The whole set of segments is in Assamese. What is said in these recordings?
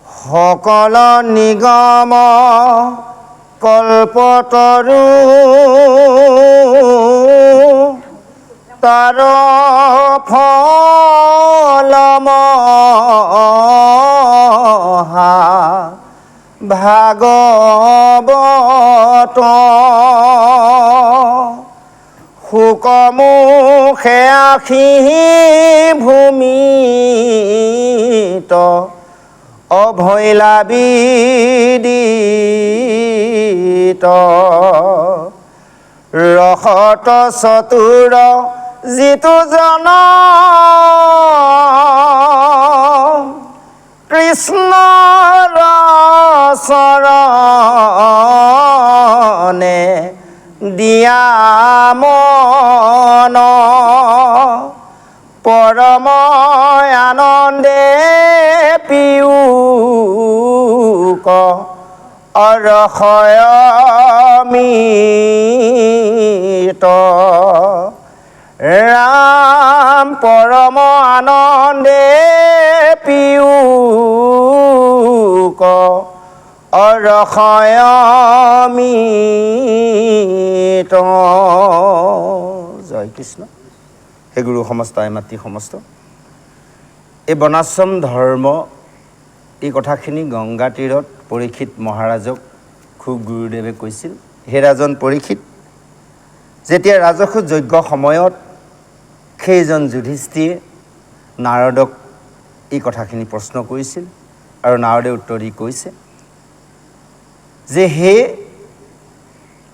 সকল নিগম কল্পতৰু তাৰ ফলমহা ভাগৱত শুকমুখে আখি ভূমিত অভৈলাবিদিত ৰসত চতুৰ যিটো জন কৃষ্ণৰ চৰণে দিয়া মন পৰম আনন্দে পিউক অৰসয়মিত ৰাম পৰম আনন্দে পিউক অৰসয়মিত। জয় কৃষ্ণ। হে গুৰু সমস্ত মাতৃ সমস্ত। এই বনাশ্ৰম ধৰ্ম এই কথাখিনি গংগা তীৰত পৰীক্ষিত মহাৰাজক খুব গুৰুদেৱে কৈছিল। হে ৰাজন পৰীক্ষিত, যেতিয়া ৰাজসূয় যজ্ঞ সময়ত সেইজন যুধিষ্ঠিৰে নাৰদক এই কথাখিনি প্ৰশ্ন কৰিছিল আৰু নাৰদে উত্তৰ দি কৈছে যে হে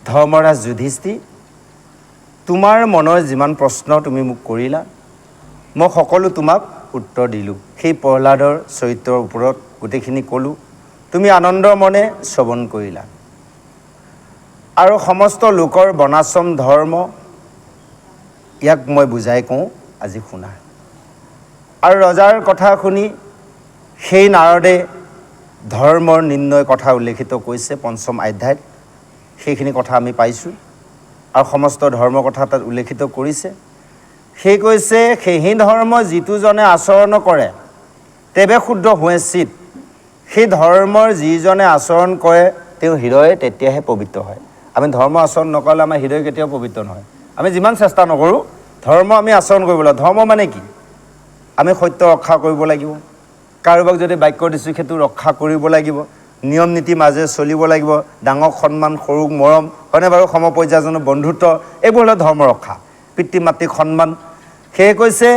ধৰ্মৰাজ যুধিষ্ঠিৰ, তোমাৰ মনৰ যিমান প্ৰশ্ন তুমি মোক কৰিলা মই সকলো তোমাক উত্তৰ দিলোঁ। সেই প্ৰহ্লাদৰ চৰিত্ৰৰ ওপৰত গোটেইখিনি ক'লোঁ, তুমি আনন্দৰ মনে শ্ৰৱণ কৰিলা। আৰু সমস্ত লোকৰ বনাশ্ৰম ধৰ্ম ইয়াক মই বুজাই কওঁ, আজি শুনা। আৰু ৰজাৰ কথা শুনি সেই নাৰদে ধৰ্মৰ নিৰ্ণয় কথা উল্লেখিত কৰিছে পঞ্চম অধ্যায়ত, সেইখিনি কথা আমি পাইছোঁ। আৰু সমস্ত ধৰ্মৰ কথা তাত উল্লেখিত কৰিছে। সেই কৈছে সেই ধৰ্ম যিটো জনে আচৰণ কৰে তেৱে শুদ্ধ হোৱে চিত। সেই ধৰ্মৰ যিজনে আচৰণ কৰে তেওঁ হৃদয় তেতিয়াহে পবিত্ৰ হয়। আমি ধৰ্ম আচৰণ নকৰিলে আমাৰ হৃদয় কেতিয়াও পবিত্ৰ নহয়। আমি যিমান চেষ্টা নকৰোঁ ধৰ্ম আমি আচৰণ কৰিব লাগিব। ধৰ্ম মানে কি? আমি সত্য ৰক্ষা কৰিব লাগিব। কাৰোবাক যদি বাক্য দিছোঁ সেইটো ৰক্ষা কৰিব লাগিব। নিয়ম নীতি মাজে চলিব লাগিব। ডাঙৰক সন্মান, সৰুক মৰম, হয়নে বাৰু? সমপৰ্যায়জনৰ বন্ধুত্ব, এইবোৰ হ'ল ধৰ্ম ৰক্ষা। পিতৃ মাতৃক সন্মান। সেয়ে কৈছে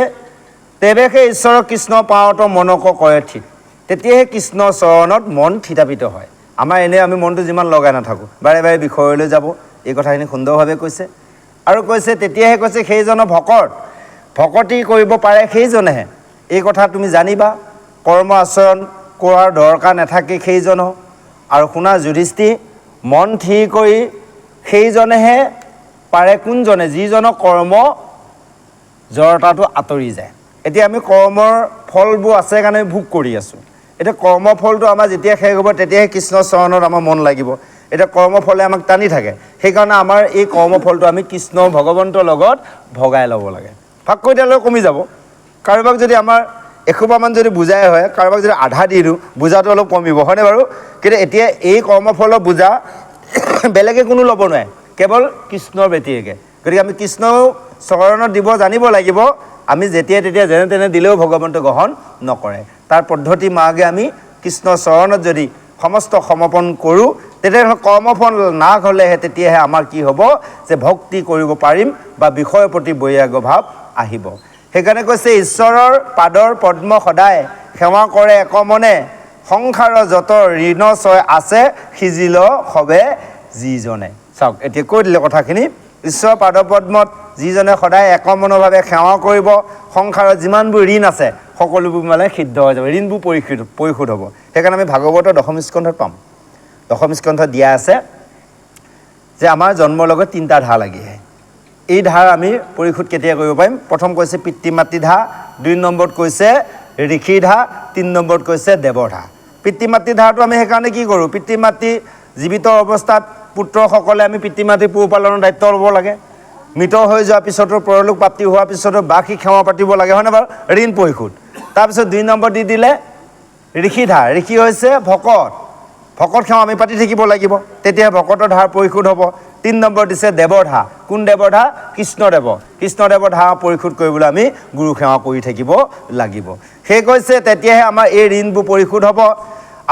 তেৱে সেই ঈশ্বৰ কৃষ্ণ পাওঁত মনক কৰে ঠিক। তেতিয়াহে কৃষ্ণৰ চৰণত মন থিতাপিত হয়। আমাৰ এনেই আমি মনটো যিমান লগাই নাথাকোঁ, বাৰে বাৰে বিষয়লৈ যাব, এই কথাখিনি সুন্দৰভাৱে কৈছে। আৰু কৈছে তেতিয়াহে কৈছে সেইজনৰ ভকতি কৰিব পাৰে সেইজনেহে। এই কথা তুমি জানিবা। কৰ্ম আচৰণ কৰাৰ দৰকাৰ নাথাকে সেইজনৰ। আৰু শুনা যুধিষ্ঠিৰ, মন থিৰ কৰি সেইজনেহে পাৰে কোনজনে? যিজনৰ কৰ্ম জড়তাটো আঁতৰি যায়। এতিয়া আমি কৰ্মৰ ফলবোৰ আছে কাৰণে ভোগ কৰি আছোঁ। এতিয়া কৰ্মফলটো আমাৰ যেতিয়া শেষ হ'ব তেতিয়াহে কৃষ্ণৰ চৰণত আমাৰ মন লাগিব। এতিয়া কৰ্মফলে আমাক টানি থাকে। সেইকাৰণে আমাৰ এই কৰ্মফলটো আমি কৃষ্ণ ভগৱন্তৰ লগত ভগাই ল'ব লাগে। ভাগ কৰি দিয়ালৈ কমি যাব। কাৰোবাক যদি আমাৰ এসোপামান যদি বুজাই হয়, কাৰোবাক যদি আধা দি দিওঁ বুজাটো অলপ কমিব, হয়নে বাৰু? কিন্তু এতিয়া এই কৰ্মফলৰ বুজা বেলেগে কোনো ল'ব নোৱাৰে, কেৱল কৃষ্ণৰ ব্যতিৰেকে। গতিকে আমি কৃষ্ণও চৰণত দিব জানিব লাগিব। আমি যেতিয়া তেতিয়া যেনে তেনে দিলেও ভগৱন্তে গ্ৰহণ নকৰে। তাৰ পদ্ধতি মাৰ্গে আমি কৃষ্ণৰ চৰণত যদি সমস্ত সমৰ্পণ কৰোঁ তেতিয়াহ'লে কৰ্মফল নাশ হ'লেহে তেতিয়াহে আমাৰ কি হ'ব যে ভক্তি কৰিব পাৰিম বা বিষয়ৰ প্ৰতি বৈৰাগ্য ভাৱ আহিব। সেইকাৰণে কৈছে ঈশ্বৰৰ পাদৰ পদ্ম সদায় সেৱা কৰে একমনে, সংসাৰৰ যত ঋণ ছয় আছে সিজিল সবে যিজনে। চাওক এতিয়া কৈ দিলে কথাখিনি। ঈশ্বৰৰ পাদপদ্মত যিজনে সদায় একমনভাৱে সেৱা কৰিব, সংসাৰত যিমানবোৰ ঋণ আছে সকলোবোৰ মানে সিদ্ধ হৈ যাব, ঋণবোৰ পৰিশোধ হ'ব। সেইকাৰণে আমি ভাগৱতৰ দশম স্কন্ধত পাম। দশম স্কন্ধত দিয়া আছে যে আমাৰ জন্মৰ লগত 3টা ধাৰ লাগি আহে। এই ধাৰ আমি পৰিশোধ কেতিয়া কৰিব পাৰিম? প্ৰথম কৈছে পিতৃ মাতৃ ধাৰ, 2 নম্বৰত কৈছে ঋষিৰ ধাৰ, 3 নম্বৰত কৈছে দেৱৰ ধাৰ। পিতৃ মাতৃ ধাৰটো আমি সেইকাৰণে কি কৰোঁ? পিতৃ মাতৃ জীৱিত অৱস্থাত পুত্ৰসকলে আমি পিতৃ মাতৃৰ পোহপালনৰ দায়িত্ব ল'ব লাগে। মৃত হৈ যোৱাৰ পিছতো পৰলোক প্ৰাপ্তি হোৱাৰ পিছতো বাৰ্ষিক সেৱা পাতিব লাগে, হয়নে বাৰু? ঋণ পৰিশোধ। তাৰপিছত 2 নম্বৰ দি দিলে ঋষিধাৰ ঋষি হৈছে ভকত ভকত সেৱা আমি পাতি থাকিব লাগিব তেতিয়া ভকতৰ ধাৰ পৰিশোধ হ'ব ৩ নম্বৰ দিছে দেৱধা কোন দেৱধা কৃষ্ণদেৱৰ ধাৰ পৰিশোধ কৰিবলৈ আমি গুৰু সেৱা কৰি থাকিব লাগিব সেই কৈছে তেতিয়াহে আমাৰ এই ঋণবোৰ পৰিশোধ হ'ব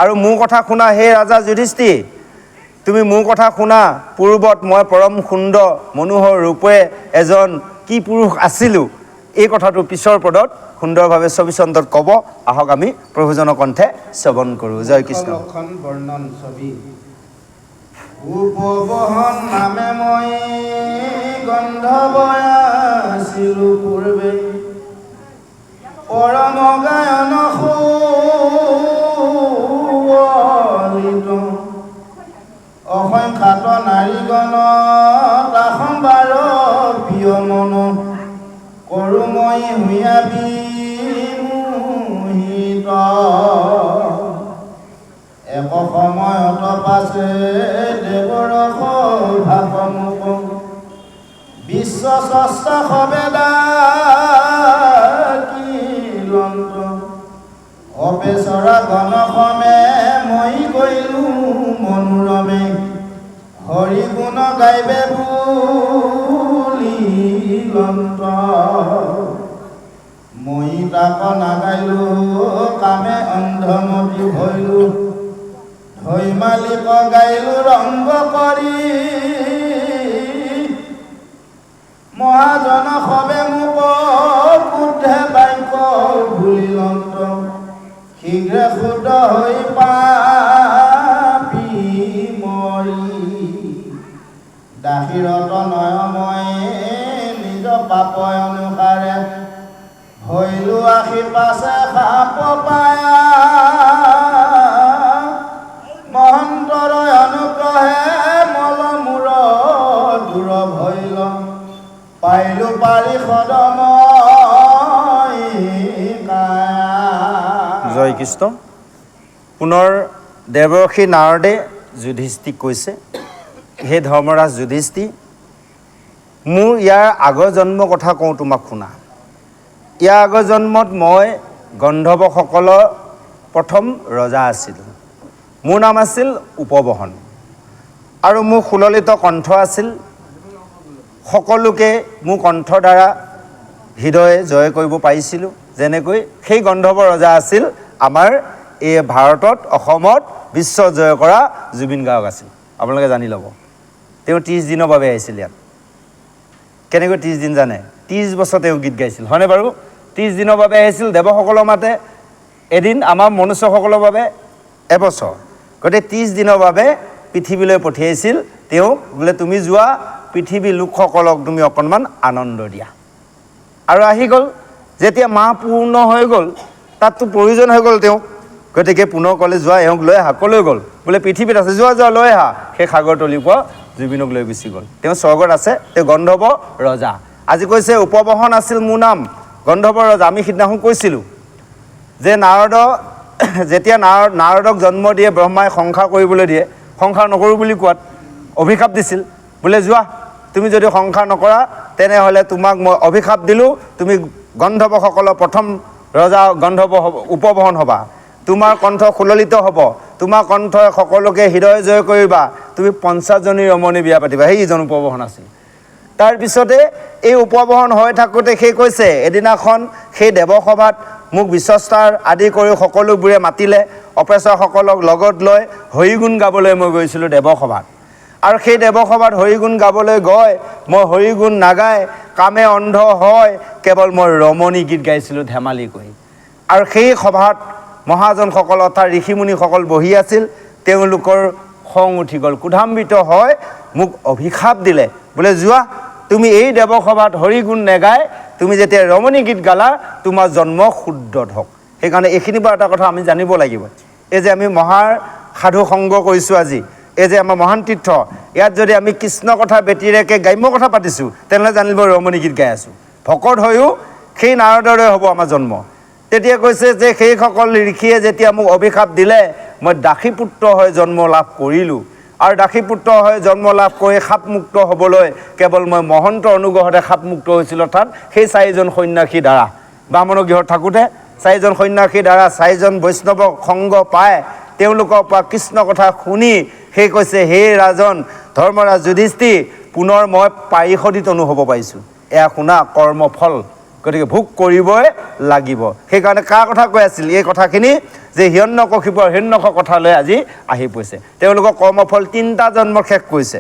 আৰু মোৰ কথা শুনা হে ৰাজা যুধিষ্ঠিৰ তুমি মোৰ কথা শুনা পূৰ্বত মই পৰম সুন্দৰ মনোহৰ ৰূপে এজন কি পুৰুষ আছিলোঁ এই কথাটো পিছৰ পদত সুন্দৰভাৱে ছবিচন্দত ক'ব আহক আমি প্ৰভুজনৰ কণ্ঠে শ্ৰৱণ কৰোঁ জয় কৃষ্ণ লক্ষণ বৰ্ণন ছবি উপবহন নামে মই গন্ধবয়া আছিলোঁ পূৰ্বে পৰম গায়ন সুৱলিত অসংখ্যাত নাৰীগণত আসম্বাৰ প্ৰিয় মন কৰো মই হুঞা বিমোহিত এক সময়ত পাছে দেৱৰ ভাৱমুখ বিশ্ব স্ৰষ্টা সবেদা কিলন্ত অপেচৰা গণসমে মই গৈলোঁ মনোৰমে হৰি গুণ গাইবে বুলি লন্ত মই তাক নাগাইলোঁ কামে অন্ধমতি হৈলোঁ ধৈ মালিক গাইলোঁ ৰংগ কৰি মহাজন সবে মোক বুদ্ধে বাক্য ভুলি লন্ত শীঘ্ৰে শুদ্ধ হৈ পাপি মৰি দাসীৰত নয় মই নিজ পাপ অনুসাৰে হৈলো আশী পাছে সাপ পায়া মহন্তৰ অনুগ্ৰহে মল মূৰ দূৰ ভৈল পাইলো পাৰিষদ মই জয় কৃষ্ণ পুনৰ দেৱৰ্ষি নাৰদে যুধিষ্ঠিক কৈছে হে ধৰ্মৰাজ যুধিষ্ঠিৰ মোৰ ইয়াৰ আগৰ জন্ম কথা কওঁ তোমাক শুনা ইয়াৰ আগৰ জন্মত মই গন্ধৰ্বসকলৰ প্ৰথম ৰজা আছিলোঁ মোৰ নাম আছিল উপবহন আৰু মোৰ সুললিত কণ্ঠ আছিল সকলোকে মোৰ কণ্ঠৰ দ্বাৰা হৃদয় জয় কৰিব পাৰিছিলোঁ যেনেকৈ সেই গন্ধৰ্ব ৰজা আছিল আমাৰ এই ভাৰতত অসমত বিশ্ব জয় কৰা জুবিন গাৰ্গ আছিল আপোনালোকে জানি ল'ব তেওঁ 30 দিনৰ বাবে আহিছিল ইয়াত কেনেকৈ 30 দিন জানে 30 বছৰ তেওঁ গীত গাইছিল হয়নে বাৰু 30 দিনৰ বাবে আহিছিল দেৱসকলৰ মাতে এদিন আমাৰ মনুষ্যসকলৰ বাবে এবছৰ গতিকে 30 দিনৰ বাবে পৃথিৱীলৈ পঠিয়াইছিল তেওঁ বোলে তুমি যোৱা পৃথিৱীৰ লোকসকলক তুমি অকণমান আনন্দ দিয়া আৰু আহি গ'ল যেতিয়া মাহ পূৰ্ণ হৈ গ'ল তাততো প্ৰয়োজন হৈ গ'ল তেওঁ গতিকে পুনৰ ক'লে যোৱা এওঁক লৈ আহা ক'লৈ গ'ল বোলে পৃথিৱীত আছে যোৱা লৈ আহা সেই সাগৰ তলিৰ পৰা জুবিনক লৈ গুচি গ'ল তেওঁ স্বৰ্গত আছে তেওঁ গন্ধৰ্ব ৰজা আজি কৈছে উপবহন আছিল মোৰ নাম গন্ধৰ্ব ৰজা আমি সিদিনাখন কৈছিলোঁ যে নাৰদ যেতিয়া নাৰদক জন্ম দিয়ে ব্ৰহ্মাই সংসাৰ কৰিবলৈ দিয়ে সংসাৰ নকৰোঁ বুলি কোৱাত অভিশাপ দিছিল বোলে যোৱা তুমি যদি সংসাৰ নকৰা তেনেহ'লে তোমাক মই অভিশাপ দিলোঁ তুমি গন্ধৰ্বসকলৰ প্ৰথম ৰজা গন্ধৰ্ব উপবহন হ'বা তোমাৰ কণ্ঠ সুললিত হ'ব তোমাৰ কণ্ঠই সকলোকে হৃদয় জয় কৰিবা তুমি 50জনী ৰমণী বিয়া পাতিবা সেইজন উপবহন আছিল তাৰপিছতে এই উপবহন হৈ থাকোঁতে সেই কৈছে এদিনাখন সেই দেৱসভাত মোক বিশ্বস্তাৰ আদি কৰি সকলোবোৰে মাতিলে অপেচাৰসকলক লগত লৈ হৰিগুণ গাবলৈ মই গৈছিলোঁ দেৱসভাত আৰু সেই দেৱসভাত হৰিগুণ গাবলৈ গৈ মই হৰিগুণ নাগাই কামে অন্ধ হয় কেৱল মই ৰমণী গীত গাইছিলোঁ ধেমালি কৰি আৰু সেই সভাত মহাজনসকল অৰ্থাৎ ঋষিমুনিসকল বহি আছিল তেওঁলোকৰ খং উঠি গ'ল ক্ৰোধান্বিত হয় মোক অভিশাপ দিলে বোলে যোৱা তুমি এই দেৱসভাত হৰিগুণ নেগাই তুমি যেতিয়া ৰমণী গীত গালা তোমাৰ জন্ম শুদ্ধত হওক সেইকাৰণে এইখিনি পৰা এটা কথা আমি জানিব লাগিব এই যে আমি মহাৰ সাধু সংগ কৰিছোঁ আজি এই যে আমাৰ মহান তীৰ্থ ইয়াত যদি আমি কৃষ্ণ কথা ব্যতিৰেকে গ্ৰাম্য কথা পাতিছোঁ তেনেহ'লে জানিব ৰমণী গীত গাই আছোঁ ভকত হৈও সেই নাৰদৰে হ'ব আমাৰ জন্ম তেতিয়া কৈছে যে সেইসকল ঋষিয়ে যেতিয়া মোক অভিশাপ দিলে মই দাসীপুত্ৰ হৈ জন্ম লাভ কৰিলোঁ আৰু দাসীপুত্ৰ হৈ জন্ম লাভ কৰি সাপমুক্ত হ'বলৈ কেৱল মই মহন্ত অনুগ্ৰহতে সাপমুক্ত হৈছিলোঁ অৰ্থাৎ সেই 4জন সন্যাসীৰ দ্বাৰা বামনৰ গৃহত থাকোঁতে চাৰিজন সন্যাসীৰ দ্বাৰা চাৰিজন বৈষ্ণৱ সংগ পায় তেওঁলোকৰ পৰা কৃষ্ণ কথা শুনি সেই কৈছে হে ৰাজন ধৰ্মৰাজ যুধিষ্ঠিৰ পুনৰ মই পাৰিষদিত অনুভৱ পাইছোঁ এয়া শুনা কৰ্মফল গতিকে ভোগ কৰিবই লাগিব সেইকাৰণে কাৰ কথা কৈ আছিল এই কথাখিনি যে হিৰণ্যকশিপুৰ কথা লৈ আজি আহি পৰিছে তেওঁলোকৰ কৰ্মফল 3টা জন্ম শেষ কৰিছে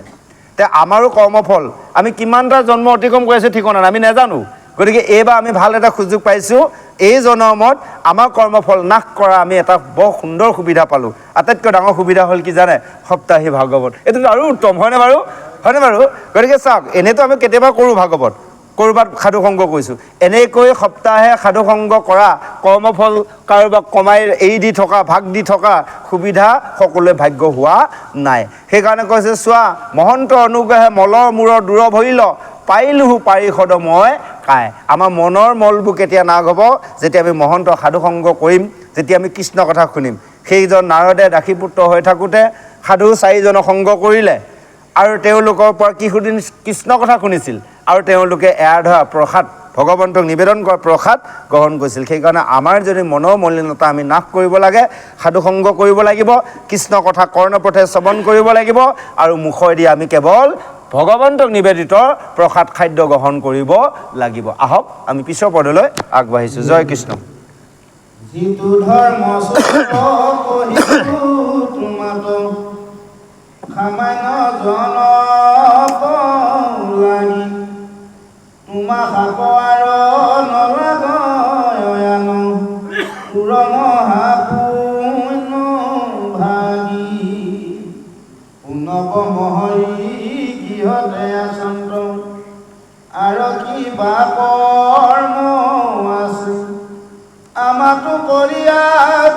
তে আমাৰো কৰ্মফল আমি কিমানটা জন্ম অতিক্ৰম কৰি আছোঁ ঠিকনা নাই আমি নাজানো গতিকে এইবাৰ আমি ভাল এটা সুযোগ পাইছোঁ এই জন্মত আমাৰ কৰ্মফল নাশ কৰা আমি এটা বৰ সুন্দৰ সুবিধা পালোঁ আটাইতকৈ ডাঙৰ সুবিধা হ'ল কি জানে সপ্তাহী ভাগৱত এইটো আৰু উত্তম হয়নে বাৰু গতিকে চাওক এনেইতো আমি কেতিয়াবা কৰোঁ ভাগৱত ক'ৰবাত সাধুসংগ কৰিছোঁ এনেকৈ সপ্তাহে সাধুসংগ কৰা কৰ্মফল কাৰোবাক কমাই এৰি দি থকা ভাগ দি থকা সুবিধা সকলোৱে ভাগ্য হোৱা নাই সেইকাৰণে কৈছে চোৱা মহন্ত অনুগ্ৰহে মলৰ মূৰৰ দূৰ ভৰিল পাৰিলোহো পাৰিষদ মই কাই আমাৰ মনৰ মলবোৰ কেতিয়া নাগ হ'ব যেতিয়া আমি মহন্ত সাধুসংগ কৰিম যেতিয়া আমি কৃষ্ণ কথা শুনিম সেইজন নাৰদে দাসীপুত্ৰ হৈ থাকোঁতে সাধু 4জনক সংগ কৰিলে আৰু তেওঁলোকৰ পৰা কি কৃষ্ণ কথা শুনিছিল আৰু তেওঁলোকে এয়া ধৰা প্ৰসাদ ভগৱন্তক নিবেদন কৰা প্ৰসাদ গ্ৰহণ কৰিছিল সেইকাৰণে আমাৰ যদি মনৰ মলিনতা আমি নাশ কৰিব লাগে সাধুসংগ কৰিব লাগিব কৃষ্ণ কথা কৰ্ণপথে শ্ৰৱণ কৰিব লাগিব আৰু মুখেদি আমি কেৱল ভগৱন্তক নিবেদিত প্ৰসাদ খাদ্য গ্ৰহণ কৰিব লাগিব আহক আমি পিছৰ পদলৈ আগবাঢ়িছোঁ জয় কৃষ্ণ যিটো ধৰ্ম তোমাতো সামান্য জনক লাগি তোমা সাপ আৰু নলাগয়ন পুৰমহাপুণ্য ভাগি পুনব মহৰি গৃহতে আচন্ত আৰু কিবা কৰ্ম আছে আমাতো কৰিয়া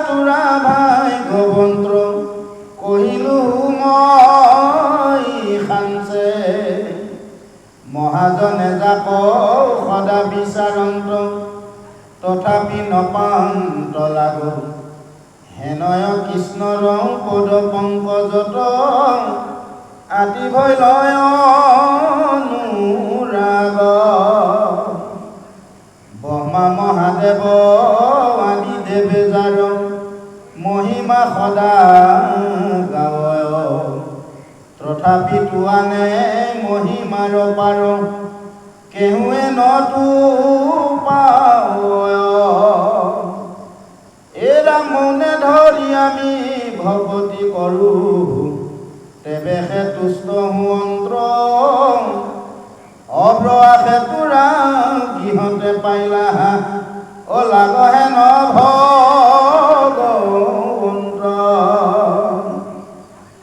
তোৰা ভাই গবন্ত্ৰ কহিলো মই খানছে মহাজনে যাক সদা বিচাৰন্ত তথাপি নপান্ত লাগো হেনয় কৃষ্ণৰ পদ পংকজত আতি ভয় লয় অনুৰাগ ব্ৰহ্মা মহাদেৱ আদি দেৱে যাৰ মহিমা সদা গাৱয় তথাপি তোৱানে মহিমাৰ পাৰ কেহুৱে নতু পাৱয় এৰা মনে ধৰি আমি ভকতি কৰোঁ তেবে সে তুষ্ট অন্ত্ৰ অব্ৰয়াসে তোৰা গৃহতে পাইলা অ লাগহে নভগৱন্ত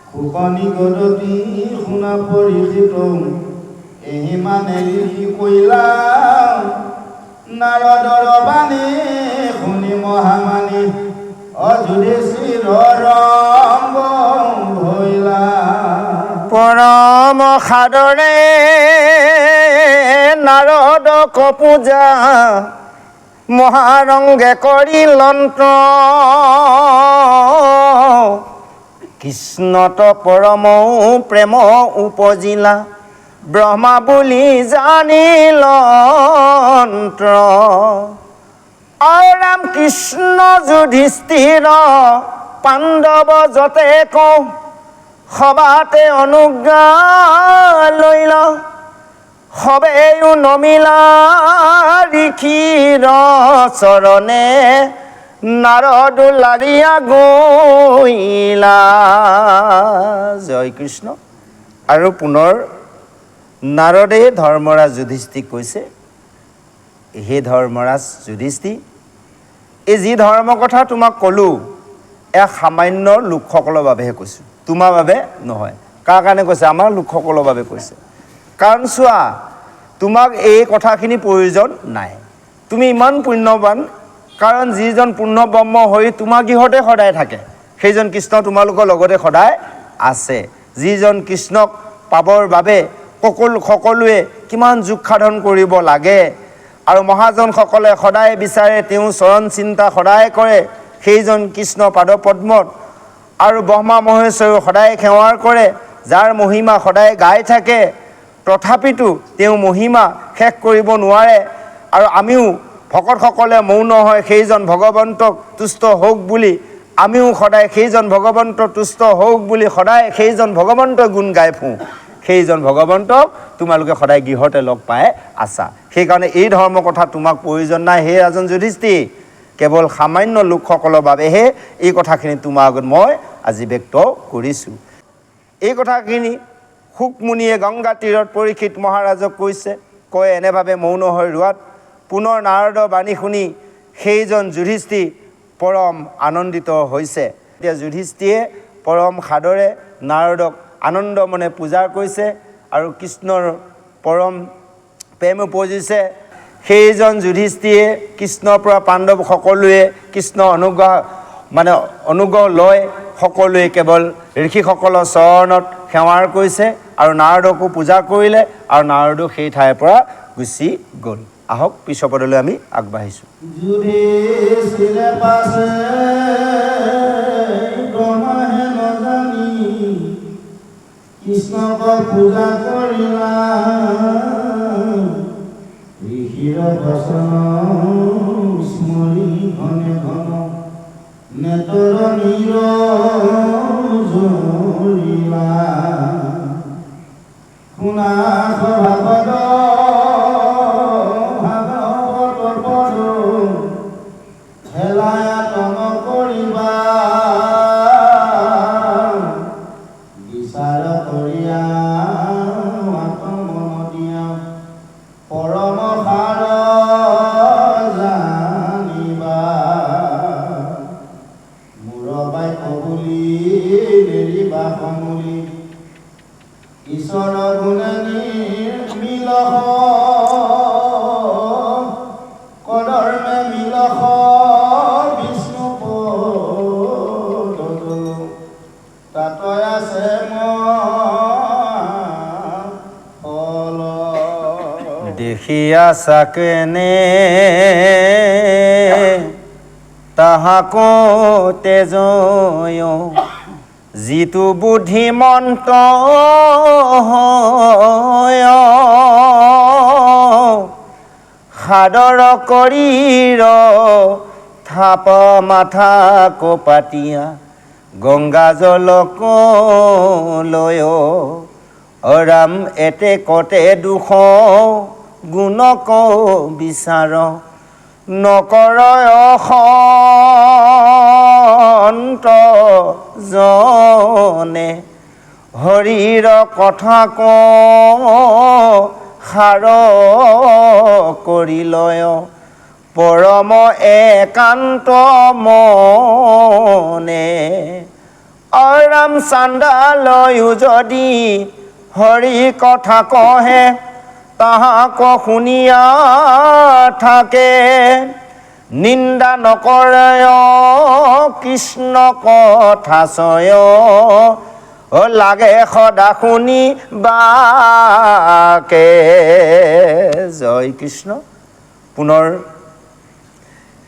ফুকনি গদতি শুনা পৰিচিত এহি মানে কৈলা নাৰদৰ বাণী শুনি মহামানী অযুধিষ্ঠিৰ ৰংগ ভৈলা পৰম সাদৰে নাৰদক পূজা মহাৰংগে কৰি লন্ত্ৰ কৃষ্ণত পৰম প্ৰেম উপজিলা ব্ৰহ্মা বুলি জানিল ৰাম কৃষ্ণ যুধিষ্ঠিৰ পাণ্ডৱ যতে কওঁ সবাতে অনুজ্ঞা লৈল সবেও নমিলা ঋষিৰ চৰণে নাৰদ লাৰিয়া গৈলা জয় কৃষ্ণ আৰু পুনৰ নাৰদে ধৰ্মৰাজ যুধিষ্ঠিক কৈছে হে ধৰ্মৰাজ যুধিষ্ঠিৰ এই যি ধৰ্মৰ কথা তোমাক ক'লোঁ এয়া সামান্য লোকসকলৰ বাবেহে কৈছোঁ তোমাৰ বাবে নহয় কাৰ কাৰণে কৈছে আমাৰ লোকসকলৰ বাবে কৈছে কাৰণ চোৱা তোমাক এই কথাখিনি প্ৰয়োজন নাই তুমি ইমান পুণ্যৱান কাৰণ যিজন পূৰ্ণ ব্ৰহ্ম হৈ তোমাৰ গৃহতে সদায় থাকে সেইজন কৃষ্ণ তোমালোকৰ লগতে সদায় আছে যিজন কৃষ্ণক পাবৰ বাবে সকলোৱে কিমান যোগ সাধন কৰিব লাগে আৰু মহাজনসকলে সদায় বিচাৰে তেওঁ চৰণ চিন্তা সদায় কৰে সেইজন কৃষ্ণ পাদপদ্মত আৰু ব্ৰহ্মা মহেশ্বৰেও সদায় সেৱাৰ কৰে যাৰ মহিমা সদায় গাই থাকে তথাপিতো তেওঁ মহিমা শেষ কৰিব নোৱাৰে আৰু আমিও ভকতসকলে মৌন হয় সেইজন ভগৱন্তক তুষ্ট হওক বুলি আমিও সদায় সেইজন ভগৱন্ত তুষ্ট হওক বুলি সদায় সেইজন ভগৱন্তৰ গুণ গাই ফুৰোঁ। সেইজন ভগৱন্তক তোমালোকে সদায় গৃহতে লগ পাই আছা। সেইকাৰণে এই ধৰ্মৰ কথা তোমাক প্ৰয়োজন নাই হে ৰাজন যুধিষ্ঠিৰ। কেৱল সামান্য লোকসকলৰ বাবেহে এই কথাখিনি তোমাৰ আগত মই আজি ব্যক্ত কৰিছোঁ। এই কথাখিনি শুকমুনিয়ে গংগা তীৰত পৰীক্ষিত মহাৰাজক কৈছে। কৈ এনেভাৱে মৌন হৈ ৰোৱাত পুনৰ নাৰদৰ বাণী শুনি সেইজন যুধিষ্ঠিৰ পৰম আনন্দিত হৈছে। এতিয়া যুধিষ্ঠিৰে পৰম সাদৰে নাৰদক আনন্দ মনে পূজা কৰিছে আৰু কৃষ্ণৰ পৰম প্ৰেম উপজিছে। সেইজন যুধিষ্ঠিৰে কৃষ্ণৰ পৰা পাণ্ডৱ সকলোৱে কৃষ্ণ অনুগ্ৰহ লৈ সকলোৱে কেৱল ঋষিসকলৰ চৰণত সেৱাৰ কৰিছে আৰু নাৰদকো পূজা কৰিলে আৰু নাৰদো সেই ঠাইৰ পৰা গুচি গ'ল। আহক পিছৰ পদলৈ আমি আগবাঢ়িছোঁ। যুধিষ্ঠিৰে পাছে ব্ৰহ্মাহে নজানি কৃষ্ণক পূজা কৰিলা ঋষিৰ বচন স্মৰি ঘনে ঘন নেতৰ নীৰ জৰিলা শুনা সভাপদ ভাগৱতৰ পদ হেলায়াতন কৰিবা বিচাৰ কৰিয়া আত্মন দিয়া পৰম সাৰ জানিবা মূৰবাই কবুলি নেৰিবা সমুলি ঈশ্বৰ গুণে নিৰ্মিলহ কদৰ্মে মিলহ বিষ্ণু পদ তাতয় আছে ফল দেখিয়া চাকেনে তাহাকো তেজয় যিটো বুদ্ধিমন্ত সাদৰ কৰি থাপ মাথা কপাতিয়া গংগা জলক লয় ৰাম এতে কতে দুখ গুণক বিচাৰ নকৰ অসন্ত জনে হৰিৰ কথা ক সাৰ কৰি লয় পৰম একান্ত মনে ৰাম চাণ্ডালয়ো যদি হৰি কথা কহে তাহাক শুনিয়া থাকে নিন্দা নকৰে কৃষ্ণ কথা চয় লাগে সদা শুনি বাকে। জয় কৃষ্ণ। পুনৰ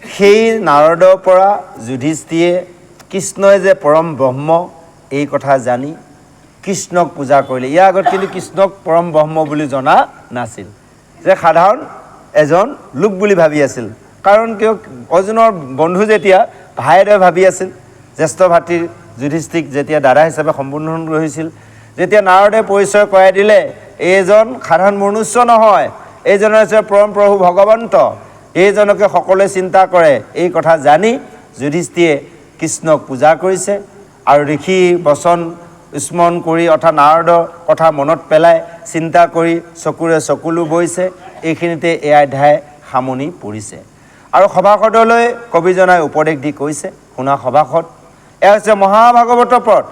সেই নাৰদৰ পৰা যুধিষ্ঠিৰে কৃষ্ণই যে পৰম ব্ৰহ্ম এই কথা জানি কৃষ্ণক পূজা কৰিলে। ইয়াৰ আগত কিন্তু কৃষ্ণক পৰম ব্ৰহ্ম বুলি জনা নাছিল, যে সাধাৰণ এজন লোক বুলি ভাবি আছিল। কাৰণ কিয় অৰ্জুনৰ বন্ধু যেতিয়া ভাইদেৱে ভাবি আছিল, জ্যেষ্ঠ ভাতৃ যুধিষ্ঠিক যেতিয়া দাদা হিচাপে সম্বোধন কৰিছিল, যেতিয়া নাৰদে পৰিচয় কৰাই দিলে এইজন সাধাৰণ মনুষ্য নহয়, এইজন হৈছে পৰম প্ৰভু ভগৱন্ত, এইজনকে সকলোৱে চিন্তা কৰে, এই কথা জানি যুধিষ্ঠিৰে কৃষ্ণক পূজা কৰিছে আৰু ঋষি বচন স্মৰণ কৰি অৰ্থাৎ নাৰদৰ কথা মনত পেলাই চিন্তা কৰি চকুৰে চকুলো বৈছে। এইখিনিতে এই অধ্যায় সামনি পৰিছে আৰু সভাসদলৈ কবিজনাই উপদেশ দি কৈছে, শুনা সভাসদ, এয়া হৈছে মহাভাগৱতৰ পথ,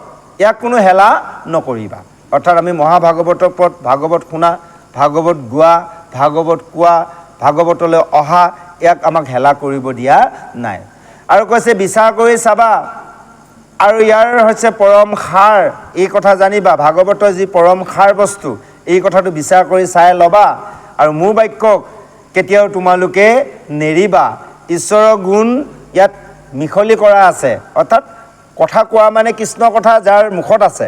ইয়াক কোনো হেলা নকৰিবা। অৰ্থাৎ আমি মহাভাগৱতৰ পথ, ভাগৱত শুনা, ভাগৱত গোৱা, ভাগৱত কোৱা, ভাগৱতলৈ অহা, ইয়াক আমাক হেলা কৰিব দিয়া নাই। আৰু কৈছে বিচাৰ কৰি চাবা আৰু ইয়াৰ হৈছে পৰম সাৰ, এই কথা জানিবা। ভাগৱতৰ যি পৰম সাৰ বস্তু এই কথাটো বিচাৰ কৰি চাই ল'বা আৰু মোৰ বাক্যক কেতিয়াও তোমালোকে নেৰিবা। ঈশ্বৰৰ গুণ ইয়াত মিহলি কৰা আছে, অৰ্থাৎ কথা কোৱা মানে কৃষ্ণ কথা যাৰ মুখত আছে,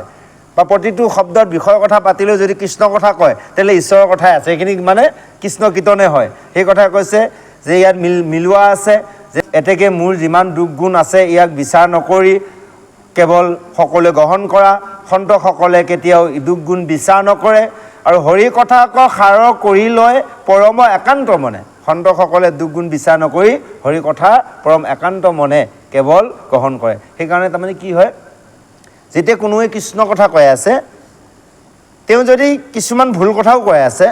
বা প্ৰতিটো শব্দত বিষয়ৰ কথা পাতিলেও যদি কৃষ্ণ কথা কয় তেতিয়াহ'লে ঈশ্বৰৰ কথাই আছে, সেইখিনি মানে কৃষ্ণ কীৰ্তনে হয়। সেই কথা কৈছে যে ইয়াত মিলোৱা আছে যে এতেকে মোৰ যিমান দুখ গুণ আছে ইয়াক বিচাৰ নকৰি কেৱল সকলোৱে গ্ৰহণ কৰা সন্তসকলে কেতিয়াও দুখ গুণ বিচাৰ নকৰে আৰু হৰি কথাক সাৰ কৰি লয় পৰম একান্ত মনে সন্তসকলে দুখ গুণ বিচাৰ নকৰি হৰি কথা পৰম একান্ত মনে কেৱল গ্ৰহণ কৰে সেইকাৰণে তাৰমানে কি হয় যেতিয়া কোনোৱে কৃষ্ণ কথা কৈ আছে তেওঁ যদি কিছুমান ভুল কথাও কৈ আছে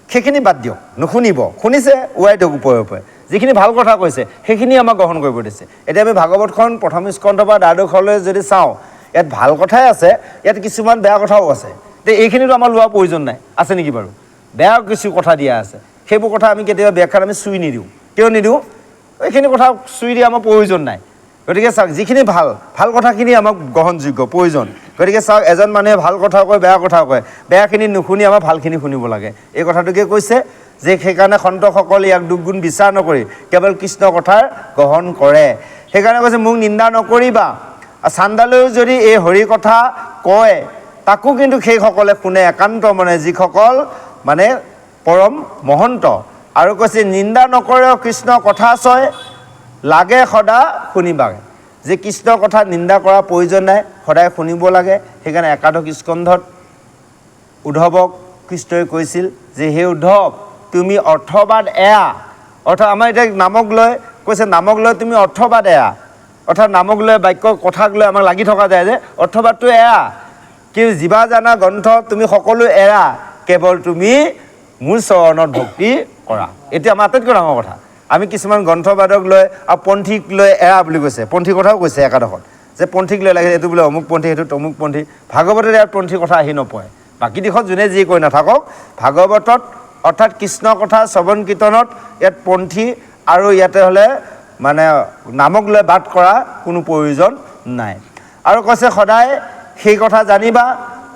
সেইখিনি বাদ দিয়ক নুশুনিব শুনিছে উৱাই দিয়ক ওপৰে যিখিনি ভাল কথা কৈছে সেইখিনি আমাক গ্ৰহণ কৰিব দিছে এতিয়া আমি ভাগৱতখন প্ৰথম স্কন্ধ বা দ্বাদশলৈ যদি চাওঁ ইয়াত ভাল কথাই আছে ইয়াত কিছুমান বেয়া কথাও আছে তে এইখিনিতো আমাৰ লোৱা প্ৰয়োজন নাই আছে নেকি বাৰু বেয়া কিছু কথা দিয়া আছে সেইবোৰ কথা আমি কেতিয়াবা ব্যাখ্যাত আমি চুই নিদিওঁ কিয় নিদিওঁ এইখিনি কথা চুই দিয়া আমাৰ প্ৰয়োজন নাই গতিকে চাওক যিখিনি ভাল কথাখিনি আমাক গ্ৰহণযোগ্য প্ৰয়োজন গতিকে চাওক এজন মানুহে ভাল কথা কয় বেয়া কথা কয় বেয়াখিনি নুশুনি আমাৰ ভালখিনি শুনিব লাগে এই কথাটোকে কৈছে যে সেইকাৰণে সন্তসকলে ইয়াক দুখ গুণ বিচাৰ নকৰি কেৱল কৃষ্ণ কথাৰ গ্ৰহণ কৰে সেইকাৰণে কৈছে মোক নিন্দা নকৰিবা চাণ্ডালেও যদি এই হৰি কথা কয় তাকো কিন্তু সেইসকলে শুনে একান্ত মনে যিসকল মানে পৰম মহন্ত আৰু কৈছে নিন্দা নকৰে কৃষ্ণ কথা চয় লাগে সদা শুনিবাগে যে কৃষ্ণৰ কথা নিন্দা কৰা প্ৰয়োজন নাই সদায় শুনিব লাগে সেইকাৰণে একাদশ স্কন্ধত উদ্ধৱক কৃষ্ণই কৈছিল যে হে উদ্ধৱ তুমি অৰ্থবাদ এয়া অৰ্থাৎ আমাৰ এতিয়া নামক লৈ কৈছে নামক লৈ তুমি অৰ্থবাদ এয়া অৰ্থাৎ নামক লৈ বাক্য কথাক লৈ আমাক লাগি থকা যায় যে অৰ্থবাদটো এয়া কি জীৱা জানা গ্ৰন্থ তুমি সকলো এৰা কেৱল তুমি মোৰ চৰণত ভক্তি কৰা এতিয়া আমাৰ আটাইতকৈ ডাঙৰ কথা আমি কিছুমান গ্ৰন্থবাদক লৈ আৰু পন্থীক লৈ এৰা বুলি কৈছে পন্থী কথাও কৈছে একাদশত যে পন্থীক লৈ লাগে এইটো বোলে অমুক পন্থী সেইটো তমুক পন্থী ভাগৱতত ইয়াত পন্থী কথা আহি নপৰে বাকী দিশত যোনে যি কৈ নাথাকক ভাগৱতত অৰ্থাৎ কৃষ্ণ কথা শ্ৰৱণ কীৰ্তনত ইয়াত পন্থী আৰু ইয়াতে হ'লে মানে নামক লৈ বাদ কৰা কোনো প্ৰয়োজন নাই আৰু কৈছে সদায় সেই কথা জানিবা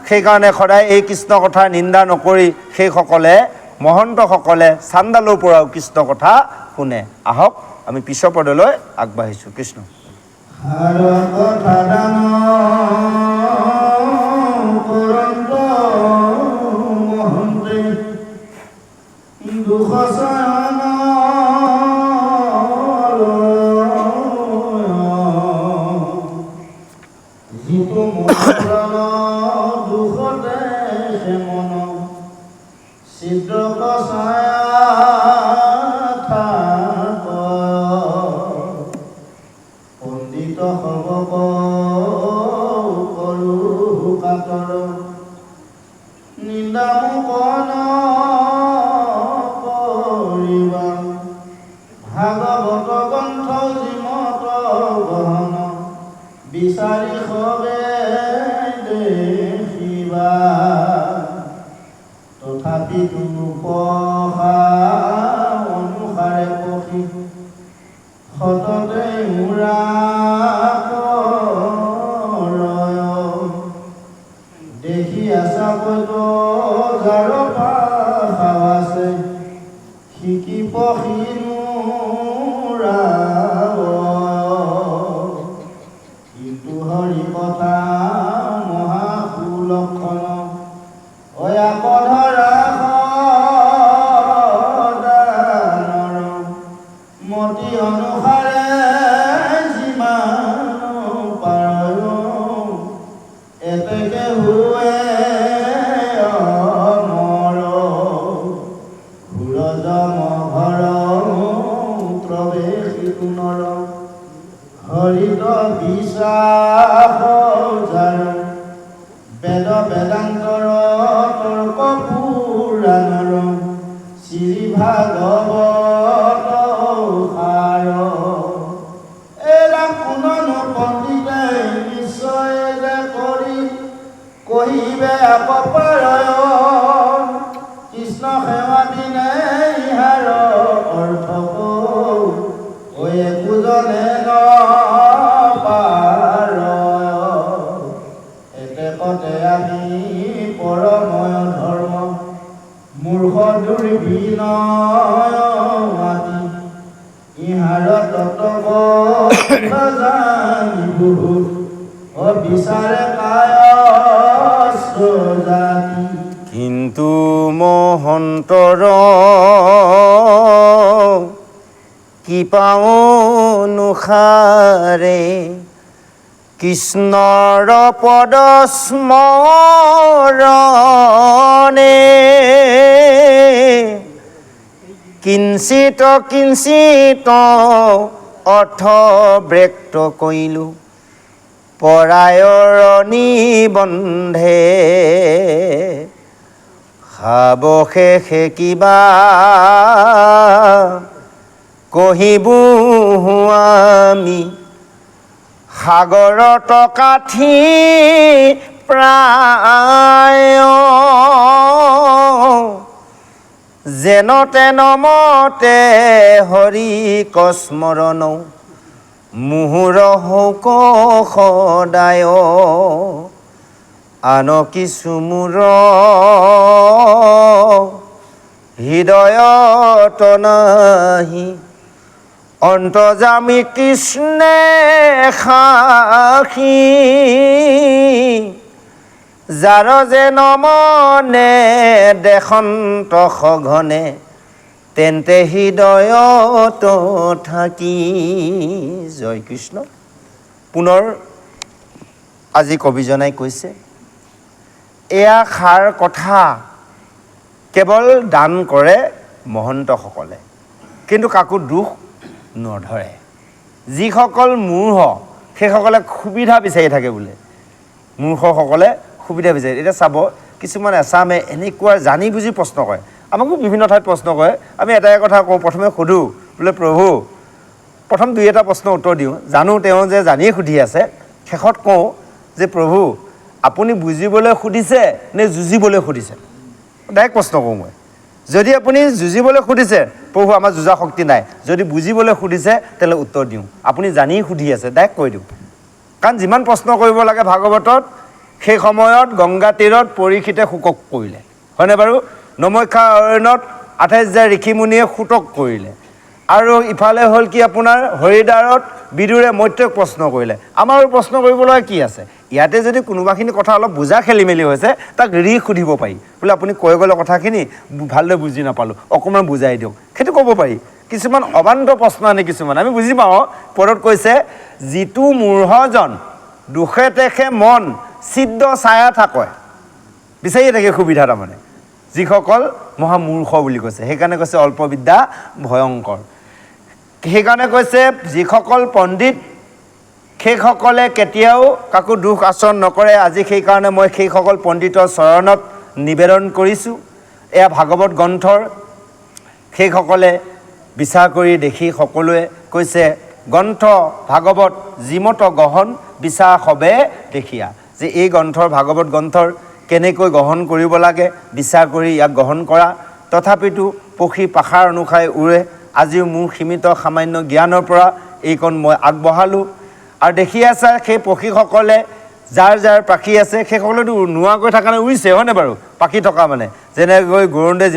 সেইকাৰণে সদায় এই কৃষ্ণ কথা নিন্দা নকৰি সেইসকলে মহন্তসকলে চাণ্ডালৰ পৰাও কৃষ্ণ কথা শুনে আহক আমি পিছৰ পদলৈ আগবাঢ়িছোঁ কৃষ্ণ হাৰ কথা দান কৰন্ত মহন্তে দুঃখ সয়ন যিটো মন দুখতে সে মন ছিদ্ৰ কছায়া পণ্ডিত হব কৰো কাতৰ নিন্দা মুকন কৰিবা ভাগৱত গ্ৰন্থ যিমত গহন বিচাৰি সবে দেখিবা তথাপি উপহা অনুসাৰে পখি সততে উৰা দেখি আছা বৈতো যাৰ পাছে শিকি পখিনুৰা কিন্তু হৰি কথা মহাকুলক্ষণ অয়া পধৰা মতি অনুসাৰে যিমান পাৰ এতেকে হুৱে অমৰ ঘূৰজম ঘৰ প্ৰৱেশী পুনৰ হৰিত বিশ্বাস যাৰ বেদ বেদান্তৰ তৰ্ক পুৰাণৰ শ্ৰী ভাগৱত সাৰ এৰা কোননো পণ্ডিতে নিশ্চয় যে কৰি কহিবে অপপাৰায়ণ কৃষ্ণ সেৱা দিনে ইহাৰ অৰ্থ একো জনে নপাৰ এতেকতে আমি পৰময় ধৰ্ম মূৰ্খ দুৰ্বিনয় মাতি ইহাৰ তত্ত্ব জানি বিচাৰে কায় জাতি কিন্তু মহন্তৰ পাওঁ অনুসাৰে কৃষ্ণৰ পদ স্মৰণে কিঞ্চিত কিঞ্চিত অৰ্থ ব্যক্ত কৰিলোঁ পৰায়ৰ নিবন্ধে সাৱশেষে কিবা কহিবো আমি সাগৰত কাঠি প্ৰায় যেন তেন মতে হৰি কস্মৰণ মুহুৰ হৌক সদায় আন কিছু মূৰ হৃদয়ত নাহি অন্তৰ্যামী কৃষ্ণে সাক্ষী যাৰ যেন মনে দেশন্ত সঘনে তেন্তে হৃদয়ত থাকি জয় কৃষ্ণ। পুনৰ আজি কবিজনাই কৈছে এয়া সাৰ কথা কেৱল দান কৰে মহন্তসকলে, কিন্তু কাকো দুখ নধৰে। যিসকল মূঢ় সেইসকলে সুবিধা বিচাৰি থাকে বোলে, মূৰ্খসকলে সুবিধা বিচাৰে। এতিয়া চাব কিছুমান এচামে এনেকুৱা জানি বুজি প্ৰশ্ন কৰে, আমাকো বিভিন্ন ঠাইত প্ৰশ্ন কৰে। আমি এটাই কথা কওঁ, প্ৰথমে সোধোঁ বোলে প্ৰভু, প্ৰথম দুই এটা প্ৰশ্ন উত্তৰ দিওঁ, জানো তেওঁ যে জানিয়ে সুধি আছে। শেষত কওঁ যে প্ৰভু আপুনি বুজিবলৈ সুধিছে নে যুঁজিবলৈ সুধিছে? ডাইৰেক্ট প্ৰশ্ন কৰোঁ মই। যদি আপুনি যুঁজিবলৈ সুধিছে, প্ৰভু আমাৰ যুঁজা শক্তি নাই। যদি বুজিবলৈ সুধিছে তেতিয়াহ'লে উত্তৰ দিওঁ। আপুনি জানি সুধি আছে, ডাইৰেক্ট কৈ দিওঁ। কাৰণ যিমান প্ৰশ্ন কৰিব লাগে ভাগৱতত, সেই সময়ত গংগা তীৰত পৰীক্ষিতে শোকক কৰিলে, হয়নে বাৰু? নমখ্যা অৰণ্যত 28,000 ঋষিমুনিয়ে শোতক কৰিলে। আৰু ইফালে হ'ল কি আপোনাৰ হৰিদ্বাৰত বিদুৰে মৈত্ৰক প্ৰশ্ন কৰিলে। আমাৰো প্ৰশ্ন কৰিবলৈ কি আছে? ইয়াতে যদি কোনোবাখিনি কথা অলপ বুজা খেলি মেলি হৈছে, তাক সুধিব পাৰি, বোলে আপুনি কৈ গ'লে কথাখিনি ভালদৰে বুজি নাপালোঁ, অকণমান বুজাই দিয়ক, সেইটো ক'ব পাৰি। কিছুমান অবান্ত প্ৰশ্ন আনে কিছুমান, আমি বুজি পাওঁ। পদত কৈছে যিটো মূঢ়জন দুখে তেখে মন ছিদ্ৰ ছায়া থাকে, বিচাৰিয়ে থাকে সুবিধা। তাৰমানে যিসকল মহামূৰ্খ বুলি কৈছে, সেইকাৰণে কৈছে অল্পবিদ্যা ভয়ংকৰ। সেইকাৰণে কৈছে যিসকল পণ্ডিত সেইসকলে কেতিয়াও কাকো দুখ আচৰণ নকৰে। আজি সেইকাৰণে মই সেইসকল পণ্ডিতৰ চৰণত নিবেদন কৰিছোঁ। এয়া ভাগৱত গ্ৰন্থৰ সেইসকলে বিচাৰ কৰি দেখি সকলোৱে কৈছে গ্ৰন্থ ভাগৱত যিমত গ্ৰহণ বিচাৰ সবে দেখিয়া, যে এই গ্ৰন্থৰ ভাগৱত গ্ৰন্থৰ কেনেকৈ গ্ৰহণ কৰিব লাগে বিচাৰ কৰি ইয়াক গ্ৰহণ কৰা। তথাপিতো পক্ষী পাখাৰ অনুসাৰে উৰে। আজিও মোৰ সীমিত সামান্য জ্ঞানৰ পৰা এইকণ মই আগবঢ়ালোঁ। আৰু দেখি আছে সেই পক্ষীসকলে যাৰ যাৰ পাখি আছে সেইসকলেতো নোৱাকৈ থকা নাই, উৰিছে, হয়নে বাৰু? পাখি থকা মানে যেনেকৈ গৰুণ্ডে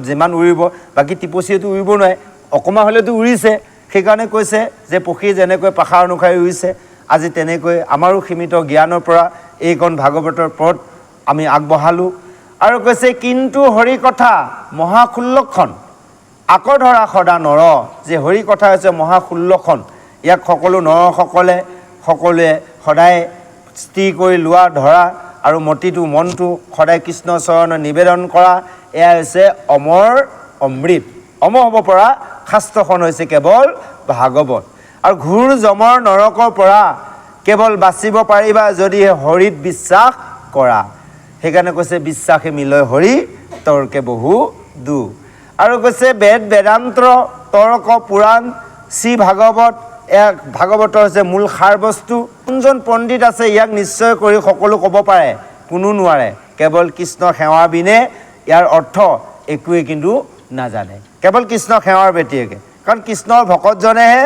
যিমান উৰিব, বাকী টিপচীয়েতো উৰিব নোৱাৰে, অকণমান হ'লেতো উৰিছে। সেইকাৰণে কৈছে যে পক্ষী যেনেকৈ পাখাৰ অনুসাৰে উৰিছে, আজি তেনেকৈ আমাৰো সীমিত জ্ঞানৰ পৰা এইকণ ভাগৱতৰ পদ আমি আগবঢ়ালোঁ। আৰু কৈছে কিন্তু হৰি কথা মহাষোল্লখন আকৌ ধৰা সদা নৰ, যে হৰি কথা হৈছে মহাষোল্লখন। ইয়াক সকলো নৰসকলে সকলোৱে সদায় স্থিৰ কৰি লোৱা ধৰা আৰু মনটো সদায় কৃষ্ণ চৰণত নিবেদন কৰা, এয়া হৈছে অমৰ অমৃত। অমৰ হ'ব পৰা শাস্ত্ৰখন হৈছে কেৱল ভাগৱত। আৰু ঘূৰ জমৰ নৰকৰ পৰা কেৱল বাচিব পাৰিবা যদি হৰিত বিশ্বাস কৰা। সেইকাৰণে কৈছে বিশ্বাসে মিলয় হৰি তৰ্কে বহু দু। আৰু কৈছে বেদ বেদান্ত তৰ্ক পুৰাণ শ্ৰী ভাগৱত, এয়া ভাগৱতৰ হৈছে মূল সাৰ বস্তু। কোনজন পণ্ডিত আছে ইয়াক নিশ্চয় কৰি সকলো ক'ব পাৰে? কোনো নোৱাৰে। কেৱল কৃষ্ণ সেৱাৰ বিনে ইয়াৰ অৰ্থ একোৱে কিন্তু নাজানে, কেৱল কৃষ্ণ সেৱাৰ বেটিয়েকে। কাৰণ কৃষ্ণৰ ভকতজনেহে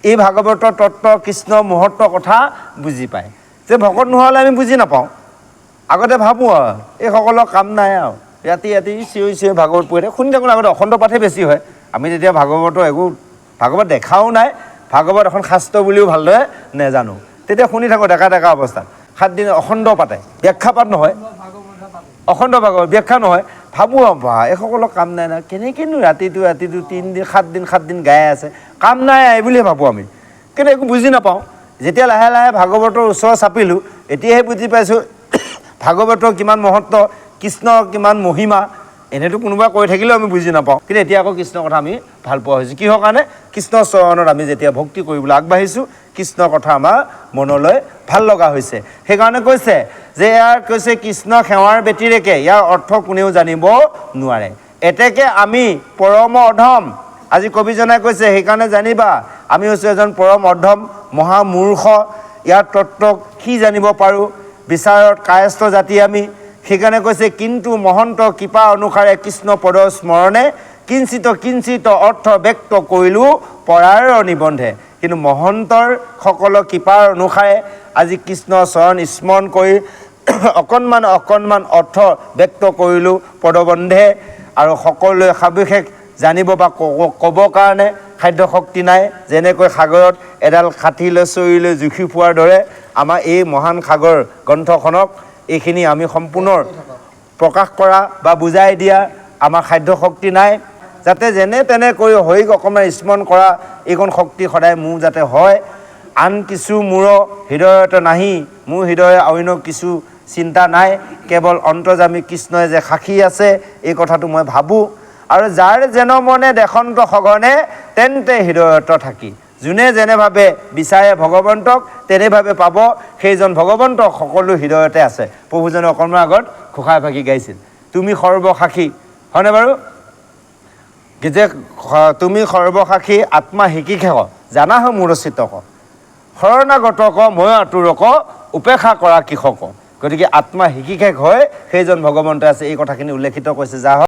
এই ভাগৱতৰ তত্ত্ব কৃষ্ণৰ মুহূৰ্তৰ কথা বুজি পায়। যে ভকত নোহোৱালে আমি বুজি নাপাওঁ। আগতে ভাবোঁ আৰু এইসকলৰ কাম নাই আৰু ৰাতি ৰাতি চিঞৰি চিঞৰি ভাগৱত পঢ়ি থাকে, শুনি থাকোঁ। আগতে অখণ্ড পাঠে বেছি হয়। আমি তেতিয়া ভাগৱতৰ ভাগৱত দেখাও নাই, ভাগৱত এখন শাস্ত্ৰ বুলিও ভালদৰে নেজানো। তেতিয়া শুনি থাকোঁ ডেকা অৱস্থাত। 7 দিন অখণ্ড পাতে, ব্যাখ্যা পাঠ নহয়, অখণ্ড ভাগৱত ব্যাখ্যা নহয়। ভাবোঁ বা এইসকলৰ কাম নাই না, কেনেকৈনো ৰাতিটো 3 দিন 7 দিন গাই আছে, কাম নাই বুলিহে ভাবোঁ আমি, কিন্তু একো বুজি নাপাওঁ। যেতিয়া লাহে লাহে ভাগৱতৰ ওচৰ চাপিলোঁ, এতিয়াহে বুজি পাইছোঁ ভাগৱতৰ কিমান মহত্ব, কৃষ্ণৰ কিমান মহিমা। এনেতো কোনোবাই কৈ থাকিলেও আমি বুজি নাপাওঁ, কিন্তু এতিয়া আকৌ কৃষ্ণৰ কথা আমি ভাল পোৱা হৈছোঁ। কিহৰ কাৰণে? কৃষ্ণৰ চৰণত আমি যেতিয়া ভক্তি কৰিবলৈ আগবাঢ়িছোঁ, কৃষ্ণৰ কথা আমাৰ মনলৈ ভাল লগা হৈছে। সেইকাৰণে কৈছে যে ইয়াৰ কৈছে কৃষ্ণ সেৱাৰ ব্যতিৰেকে ইয়াৰ অৰ্থ কোনেও জানিব নোৱাৰে। এতেকে আমি পৰম অধম। আজি কবিজনাই কৈছে সেইকাৰণে জানিবা আমি হৈছোঁ এজন পৰম অধম মহামূৰ্খ। ইয়াৰ তত্ত্ব কি জানিব পাৰোঁ, বিচাৰত কায়স্থ জাতি আমি। সেইকাৰণে কৈছে কিন্তু মহন্ত কৃপা অনুসাৰে কৃষ্ণ পদ স্মৰণে কিঞ্চিত কিঞ্চিত অৰ্থ ব্যক্ত কৰিলোঁ পৰাৰ নিবন্ধে। কিন্তু মহন্তৰ সকলো কৃপাৰ অনুসাৰে আজি কৃষ্ণৰ চৰণ স্মৰণ কৰি অকণমান অকণমান অৰ্থ ব্যক্ত কৰিলোঁ পদবন্ধে। আৰু সকলোৱে সবিশেষ জানিব বা ক'বৰ কাৰণে খাদ্য শক্তি নাই। যেনেকৈ সাগৰত এডাল কাঠিলৈ চৰিলৈ জুখি পোৱাৰ দৰে আমাৰ এই মহান সাগৰ গ্ৰন্থখনক এইখিনি আমি সম্পূৰ্ণ প্ৰকাশ কৰা বা বুজাই দিয়া আমাৰ খাদ্য শক্তি নাই। যাতে যেনে তেনে কৰি হৰিক অকণমান স্মৰণ কৰা এইকণ শক্তি সদায় মোৰ যাতে হয়। আন কিছু মোৰ হৃদয়তে নাহি, মোৰ হৃদয়ে অন্য কিছু চিন্তা নাই, কেৱল অন্তৰ্যামী কৃষ্ণই যে সাক্ষী আছে এই কথাটো মই ভাবোঁ। আৰু যাৰ যেন মনে দেশন্ত সঘনে তেন্তে হৃদয়ত থাকি। যোনে যেনেভাৱে বিচাৰে ভগৱন্তক তেনেভাৱে পাব। সেইজন ভগৱন্ত সকলো হৃদয়তে আছে। প্ৰভুজনে অকণমান আগত ঘোষাই ফাঁকি গাইছিল, তুমি সৰ্বসাক্ষী, হয়নে বাৰু? যে তুমি সৰ্বসাক্ষী আত্মা শিকিখেক জানাহ মোৰ চিতক, শৰণাগতক মই আতুৰক উপেক্ষা কৰা কৃষক। গতিকে আত্মা শিকিখেক হয় সেইজন ভগৱন্ত আছে। এই কথাখিনি উল্লেখিত কৈছে। যাৰ